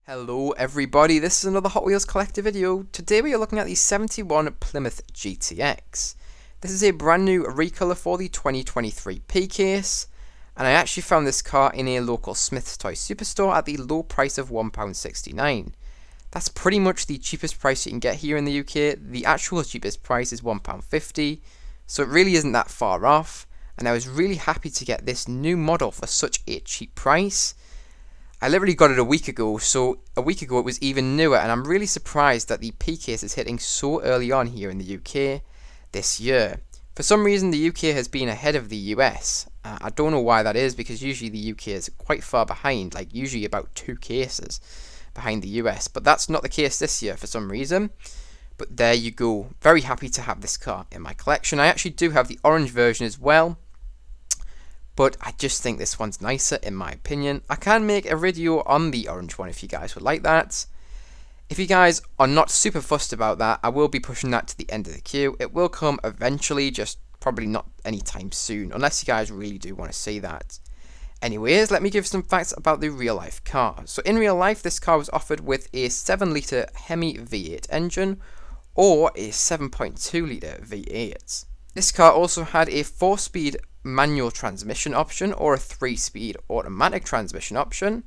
Hello everybody, this is another Hot Wheels Collector video. Today we are looking at the 71 Plymouth GTX. This is a brand new recolour for the 2023 P case, and I actually found this car in a local Smyth toy superstore at the low price of £1.69. That's pretty much the cheapest price you can get here in the UK. The actual cheapest price is £1.50, so it really isn't that far off, and I was really happy to get this new model for such a cheap price. I literally got it a week ago, so a week ago it was even newer, and I'm really surprised that the P case is hitting so early on here in the UK this year. For some reason the UK has been ahead of the US. I don't know why that is, because usually the UK is quite far behind, like usually about 2 cases behind the US, but that's not the case this year for some reason. But there you go, very happy to have this car in my collection. I actually do have the orange version as well, but I just think this one's nicer in my opinion. I can make a video on the orange one if you guys would like that. If you guys are not super fussed about that, I will be pushing that to the end of the queue. It will come eventually, just probably not anytime soon, unless you guys really do want to see that. Anyways, let me give some facts about the real life car. So in real life, this car was offered with a 7-litre Hemi V8 engine or a 7.2-litre V8. This car also had a 4-speed manual transmission option or a 3-speed automatic transmission option.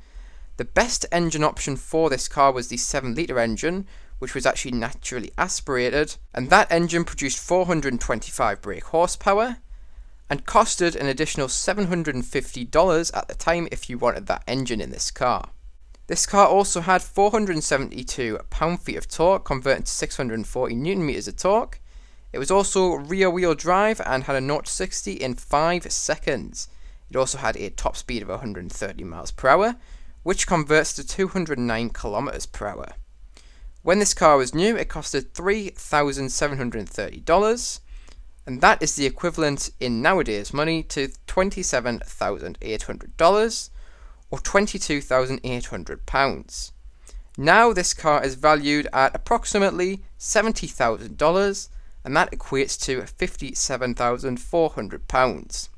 The best engine option for this car was the 7-litre engine, which was actually naturally aspirated, and that engine produced 425 brake horsepower and costed an additional $750 at the time if you wanted that engine in this car. This car also had 472 pound-feet of torque converted to 640 newton meters of torque. It was also rear-wheel drive and had a 0 to 60 in 5 seconds. It also had a top speed of 130 miles per hour, which converts to 209 kilometers per hour. When this car was new, it costed $3,730, and that is the equivalent in nowadays money to $27,800 or £22,800. Now this car is valued at approximately $70,000, and that equates to £57,400.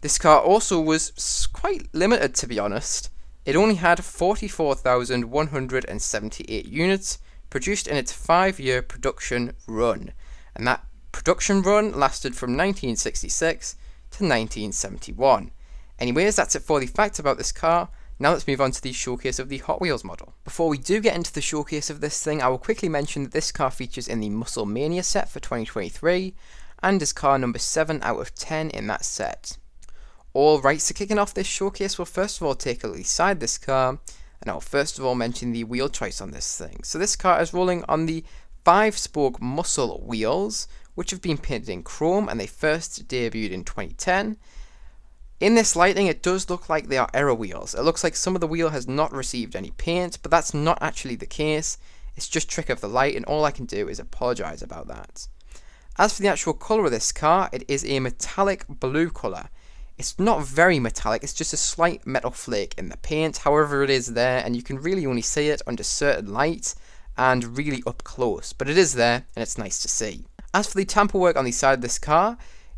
This car also was quite limited, to be honest. It only had 44,178 units produced in its 5-year production run, and that production run lasted from 1966 to 1971. Anyways, that's it for the facts about this car. Now let's move on to the showcase of the Hot Wheels model. Before we do get into the showcase of this thing, I will quickly mention that this car features in the Muscle Mania set for 2023 and is car number 7 out of 10 in that set. Alright, so kicking off this showcase, we'll first of all take a look inside this car, and I'll first of all mention the wheel choice on this thing. So this car is rolling on the 5-spoke Muscle wheels, which have been painted in chrome, and they first debuted in 2010. In this lighting, it does look like they are error wheels. It looks like some of the wheel has not received any paint, but that's not actually the case. It's just trick of the light, and all I can do is apologise about that. As for the actual colour of this car, it is a metallic blue colour. It's not very metallic, it's just a slight metal flake in the paint. However, it is there, and you can really only see it under certain light and really up close. But it is there, and it's nice to see. As for the tamper work on the side of this car,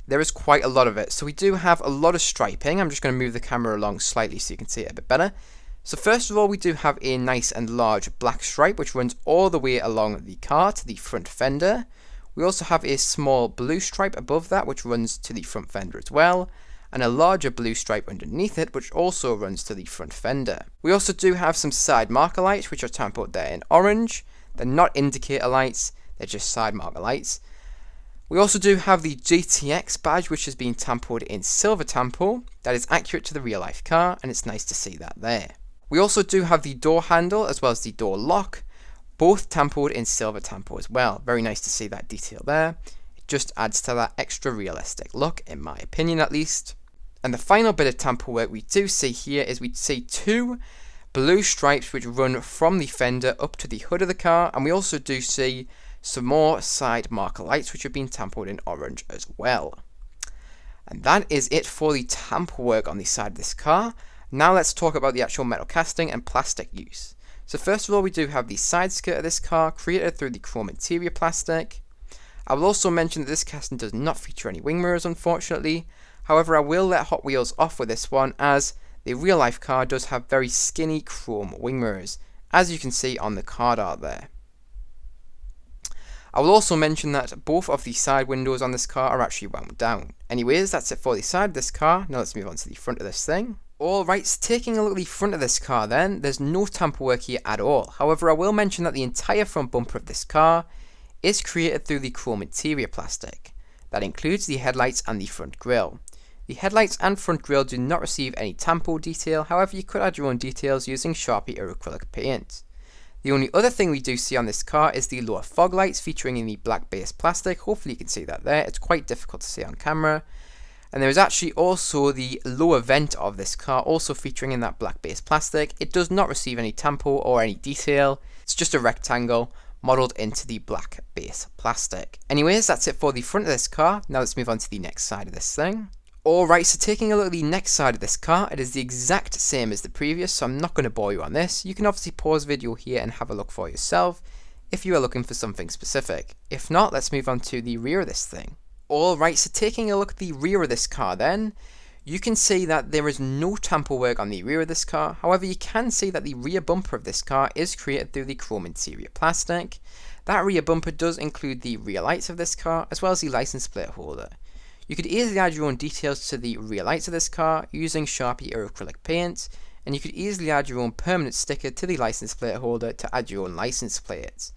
there is quite a lot of it. So we do have a lot of striping. I'm just going to move the camera along slightly so you can see it a bit better. So first of all, we do have a nice and large black stripe which runs all the way along the car to the front fender. We also have a small blue stripe above that which runs to the front fender as well, and a larger blue stripe underneath it which also runs to the front fender. We also do have some side marker lights which are tampered there in orange. They're not indicator lights, they're just side marker lights. We also do have the GTX badge, which has been tampered in silver tampo. That is accurate to the real life car, and it's nice to see that there. We also do have the door handle as well as the door lock, both tampered in silver tampo as well. Very nice to see that detail there. It just adds to that extra realistic look, in my opinion at least. And the final bit of tamper work we do see here is we see 2 blue stripes which run from the fender up to the hood of the car, and we also do see some more side marker lights which have been tampered in orange as well. And that is it for the tamper work on the side of this car. Now let's talk about the actual metal casting and plastic use. So first of all, we do have the side skirt of this car created through the chrome interior plastic. I will also mention that this casting does not feature any wing mirrors, unfortunately. However, I will let Hot Wheels off with this one, as the real life car does have very skinny chrome wing mirrors, as you can see on the card art there. I will also mention that both of the side windows on this car are actually wound down. Anyways, that's it for the side of this car. Now let's move on to the front of this thing. Alright, so taking a look at the front of this car then, there's no tamper work here at all. However, I will mention that the entire front bumper of this car is created through the chrome interior plastic. That includes the headlights and the front grille. The headlights and front grille do not receive any tampo detail, however you could add your own details using Sharpie or acrylic paint. The only other thing we do see on this car is the lower fog lights featuring in the black base plastic. Hopefully you can see that there, it's quite difficult to see on camera. And there is actually also the lower vent of this car also featuring in that black base plastic. It does not receive any tampo or any detail, it's just a rectangle modelled into the black base plastic. Anyways, that's it for the front of this car. Now let's move on to the next side of this thing. Alright, so taking a look at the next side of this car, it is the exact same as the previous, so I'm not going to bore you on this. You can obviously pause the video here and have a look for yourself if you are looking for something specific. If not, let's move on to the rear of this thing. Alright, so taking a look at the rear of this car then, you can see that there is no tamper work on the rear of this car. However, you can see that the rear bumper of this car is created through the chrome interior plastic. That rear bumper does include the rear lights of this car as well as the license plate holder. You could easily add your own details to the rear lights of this car using Sharpie or acrylic paint, and you could easily add your own permanent sticker to the license plate holder to add your own license plate.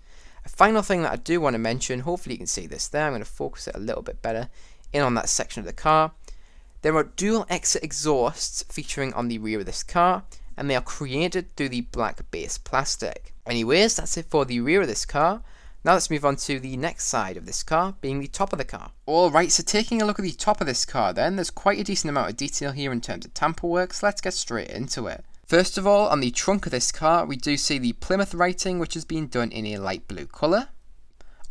A final thing that I do want to mention, hopefully you can see this there, I'm going to focus it a little bit better in on that section of the car. There are dual exit exhausts featuring on the rear of this car, and they are created through the black base plastic. Anyways, that's it for the rear of this car. Now let's move on to the next side of this car, being the top of the car. Alright, so taking a look at the top of this car then, there's quite a decent amount of detail here in terms of tamper work, so let's get straight into it. First of all, on the trunk of this car, we do see the Plymouth writing, which has been done in a light blue colour.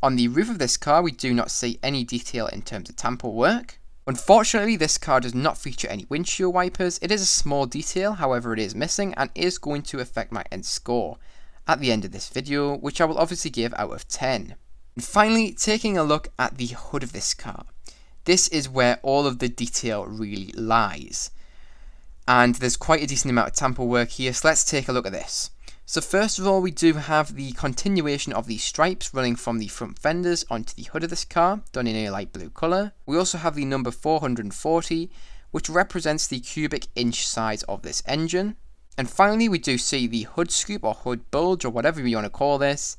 On the roof of this car, we do not see any detail in terms of tamper work. Unfortunately, this car does not feature any windshield wipers. It is a small detail, however it is missing, and is going to affect my end score at the end of this video, which I will obviously give out of 10. And finally, taking a look at the hood of this car. This is where all of the detail really lies. And there's quite a decent amount of tamper work here, so let's take a look at this. So first of all, we do have the continuation of the stripes running from the front fenders onto the hood of this car, done in a light blue colour. We also have the number 440, which represents the cubic inch size of this engine. And finally, we do see the hood scoop or hood bulge or whatever you want to call this,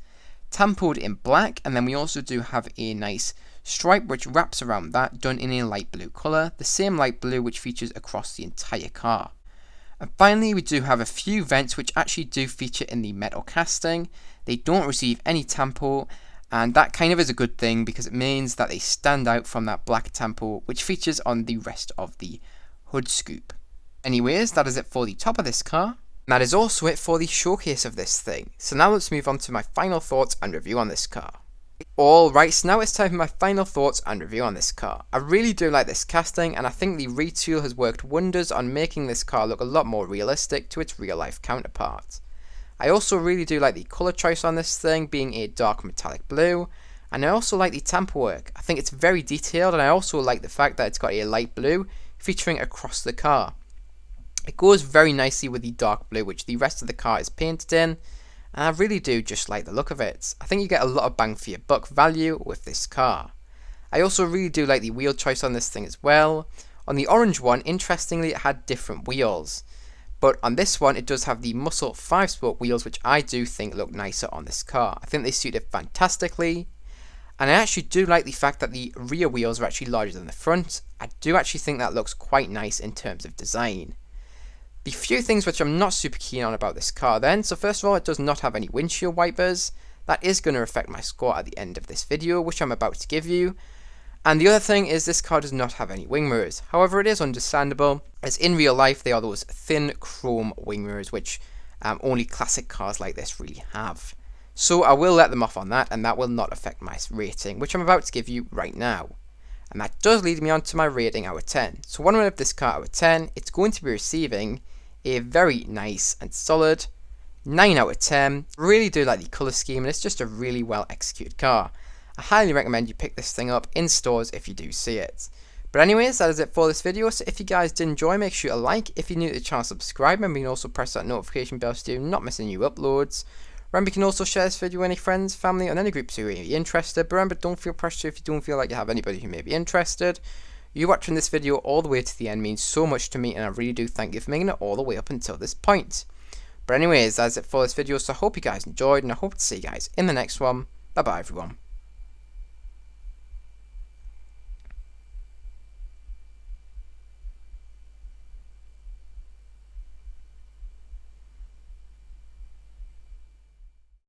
tampered in black, and then we also do have a nice stripe which wraps around that, done in a light blue colour, the same light blue which features across the entire car. And finally, we do have a few vents which actually do feature in the metal casting. They don't receive any tampo, and that kind of is a good thing because it means that they stand out from that black tampo which features on the rest of the hood scoop. Anyways, that is it for the top of this car. And that is also it for the showcase of this thing. So now let's move on to my final thoughts and review on this car. Alright, so now it's time for my final thoughts and review on this car. I really do like this casting, and I think the retool has worked wonders on making this car look a lot more realistic to its real life counterpart. I also really do like the colour choice on this thing being a dark metallic blue, and I also like the tamper work. I think it's very detailed, and I also like the fact that it's got a light blue featuring across the car. It goes very nicely with the dark blue which the rest of the car is painted in, and I really do just like the look of it. I think you get a lot of bang for your buck value with this car. I also really do like the wheel choice on this thing as well. On the orange one, interestingly, it had different wheels, but on this one it does have the Muscle 5-spoke wheels which I do think look nicer on this car. I think they suit it fantastically, and I actually do like the fact that the rear wheels are actually larger than the front. I do actually think that looks quite nice in terms of design. The few things which I'm not super keen on about this car then, so first of all, it does not have any windshield wipers. That is going to affect my score at the end of this video, which I'm about to give you. And the other thing is this car does not have any wing mirrors. However, it is understandable, as in real life they are those thin chrome wing mirrors which only classic cars like this really have. So I will let them off on that, and that will not affect my rating, which I'm about to give you right now. And that does lead me on to my rating out of 10. So when I rate this car out of 10, it's going to be receiving a very nice and solid 9 out of 10. Really do like the colour scheme, and it's just a really well executed car. I highly recommend you pick this thing up in stores if you do see it. But anyways, that is it for this video. So if you guys did enjoy, make sure to like. If you're new to the channel, subscribe. Remember, you can also press that notification bell so you do not miss any new uploads. Remember, you can also share this video with any friends, family, and any groups who may be interested. But remember, don't feel pressured if you don't feel like you have anybody who may be interested. You watching this video all the way to the end means so much to me, and I really do thank you for making it all the way up until this point. But anyways, that's it for this video, so I hope you guys enjoyed, and I hope to see you guys in the next one. Bye bye everyone.